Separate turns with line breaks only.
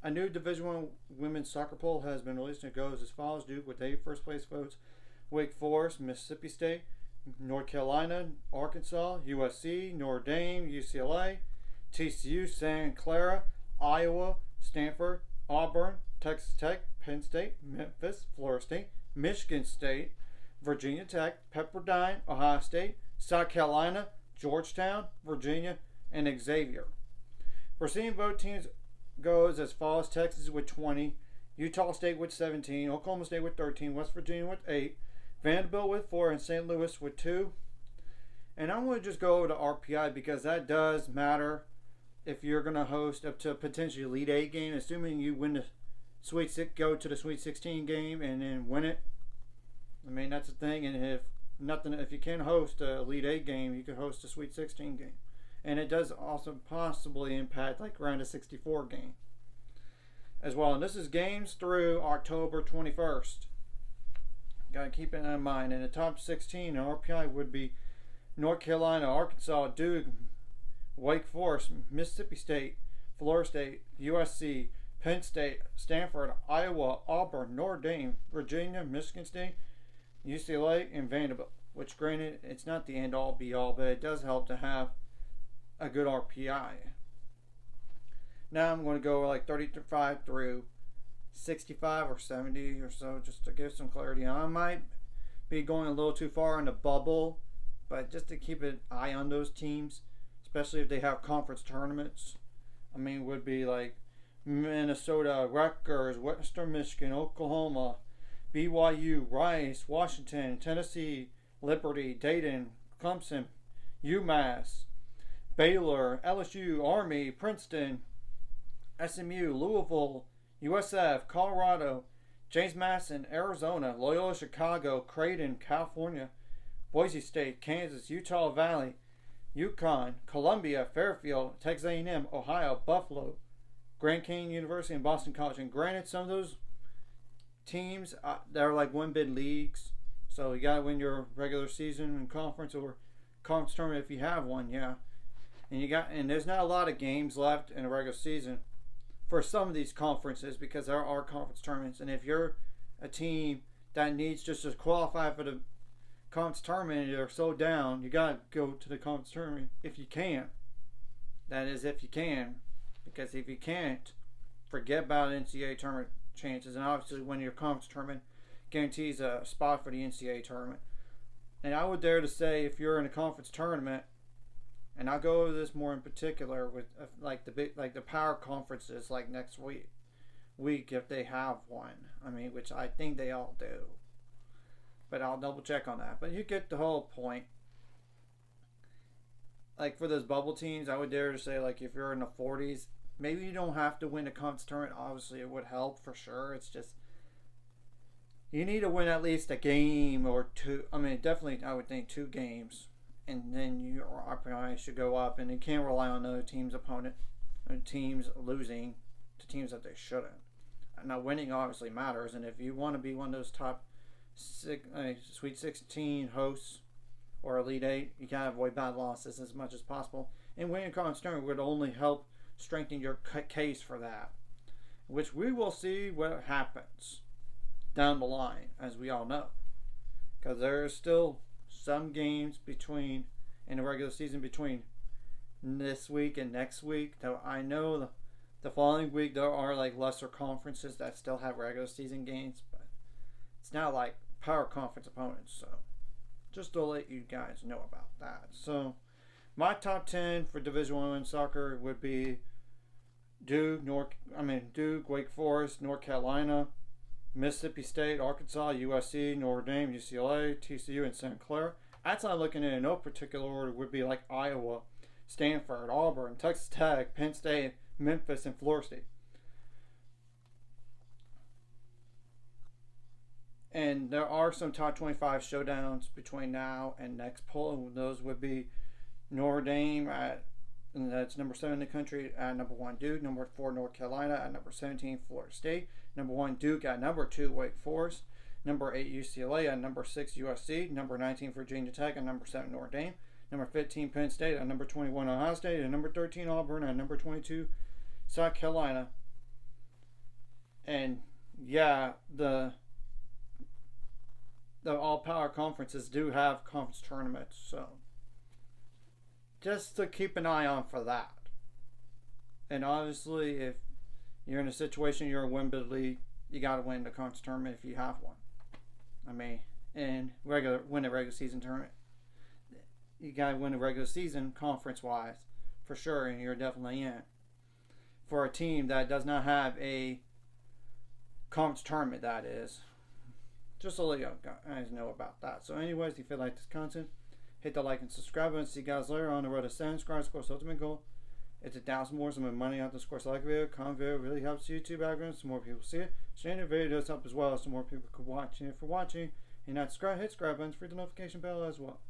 A new Division I women's soccer poll has been released and it goes as follows. Duke with 8 first place votes. Wake Forest, Mississippi State, North Carolina, Arkansas, USC, Notre Dame, UCLA, TCU, Santa Clara, Iowa, Stanford, Auburn, Texas Tech, Penn State, Memphis, Florida State, Michigan State, Virginia Tech, Pepperdine, Ohio State, South Carolina, Georgetown, Virginia, and Xavier. Receiving vote teams goes as follows. Texas with 20, Utah State with 17, Oklahoma State with 13, West Virginia with 8, Vanderbilt with 4, and St. Louis with 2. And I'm going to just go over to RPI because that does matter if you're going to host up to a potentially Elite 8 game, assuming you win the Sweet Six, go to the Sweet 16 game and then win it. I mean, that's the thing. And if you can host a Elite 8 game, you can host a Sweet 16 game. And it does also possibly impact like around a 64 game as well. And this is games through October 21st. Gotta keep it in mind. In the top 16, RPI would be North Carolina, Arkansas, Duke, Wake Forest, Mississippi State, Florida State, USC, Penn State, Stanford, Iowa, Auburn, Notre Dame, Virginia, Michigan State, UCLA, and Vanderbilt. Which, granted, it's not the end-all be-all, but it does help to have a good RPI. Now I'm going to go like 35 through 65 or 70 or so, just to give some clarity. I might be going a little too far in the bubble, but just to keep an eye on those teams, especially if they have conference tournaments. I mean, would be like Minnesota, Rutgers, Western Michigan, Oklahoma, BYU, Rice, Washington, Tennessee, Liberty, Dayton, Clemson, UMass, Baylor, LSU, Army, Princeton, SMU, Louisville, USF, Colorado, James Madison, Arizona, Loyola Chicago, Creighton, California, Boise State, Kansas, Utah Valley, UConn, Columbia, Fairfield, Texas A&M, Ohio, Buffalo, Grand Canyon University, and Boston College. And granted, some of those teams they're like one-bid leagues, so you gotta win your regular season and conference or conference tournament if you have one, yeah. And there's not a lot of games left in a regular season for some of these conferences because there are conference tournaments. And if you're a team that needs just to qualify for the conference tournament and you're so down, you gotta go to the conference tournament if you can. That is, if you can, because if you can't, forget about NCAA tournament chances. And obviously, winning your conference tournament guarantees a spot for the NCAA tournament. And I would dare to say, if you're in a conference tournament, and I'll go over this more in particular with like the power conferences, like next week if they have one. I mean, which I think they all do, but I'll double check on that. But you get the whole point. Like for those bubble teams, I would dare to say, like if you're in the 40s, maybe you don't have to win a conference tournament. Obviously, it would help for sure. It's just you need to win at least a game or two. I mean, definitely, I would think 2 games. And then your RPI should go up, and you can't rely on other teams' teams losing to teams that they shouldn't. Now, winning obviously matters, and if you want to be one of those top Sweet 16 hosts or Elite 8, you gotta avoid bad losses as much as possible. And winning a conference tournament would only help strengthen your case for that, which we will see what happens down the line, as we all know, because there is still some games in the regular season between this week and next week. Though I know the following week there are like lesser conferences that still have regular season games, but it's not like power conference opponents. So just to let you guys know about that. So my top 10 for Division I women's soccer would be Duke, Wake Forest, North Carolina, Mississippi State, Arkansas, USC, Notre Dame, UCLA, TCU, and Santa Clara. Outside looking in no particular order would be like Iowa, Stanford, Auburn, Texas Tech, Penn State, Memphis, and Florida State. And there are some top 25 showdowns between now and next poll. Those would be Notre Dame and that's number 7 in the country at number 1 Duke, number 4 North Carolina at number 17 Florida State, number 1 Duke at number 2 Wake Forest, number 8 UCLA at number 6 USC, number 19 Virginia Tech at number 7 Notre Dame, number 15 Penn State at number 21 Ohio State, and number 13 Auburn at number 22 South Carolina. And yeah, the all power conferences do have conference tournaments, so just to keep an eye on for that. And obviously, if you're in a situation you're a win bid league, you got to win the conference tournament if you have one. I mean, and win a regular season tournament. You got to win a regular season conference wise, for sure, and you're definitely in. For a team that does not have a conference tournament, that is. Just to let you guys know about that. So anyways, if you feel like this content, hit the like and subscribe button. See you guys later on the road to 7 subscribers. Of course, ultimate goal. It's 1,000 more. Some money out. Of course, like video, comment video really helps YouTube algorithm. So more people see it. Sharing the video does help as well, so more people could watch. And if you're watching and not subscribe, hit subscribe button for the notification bell as well.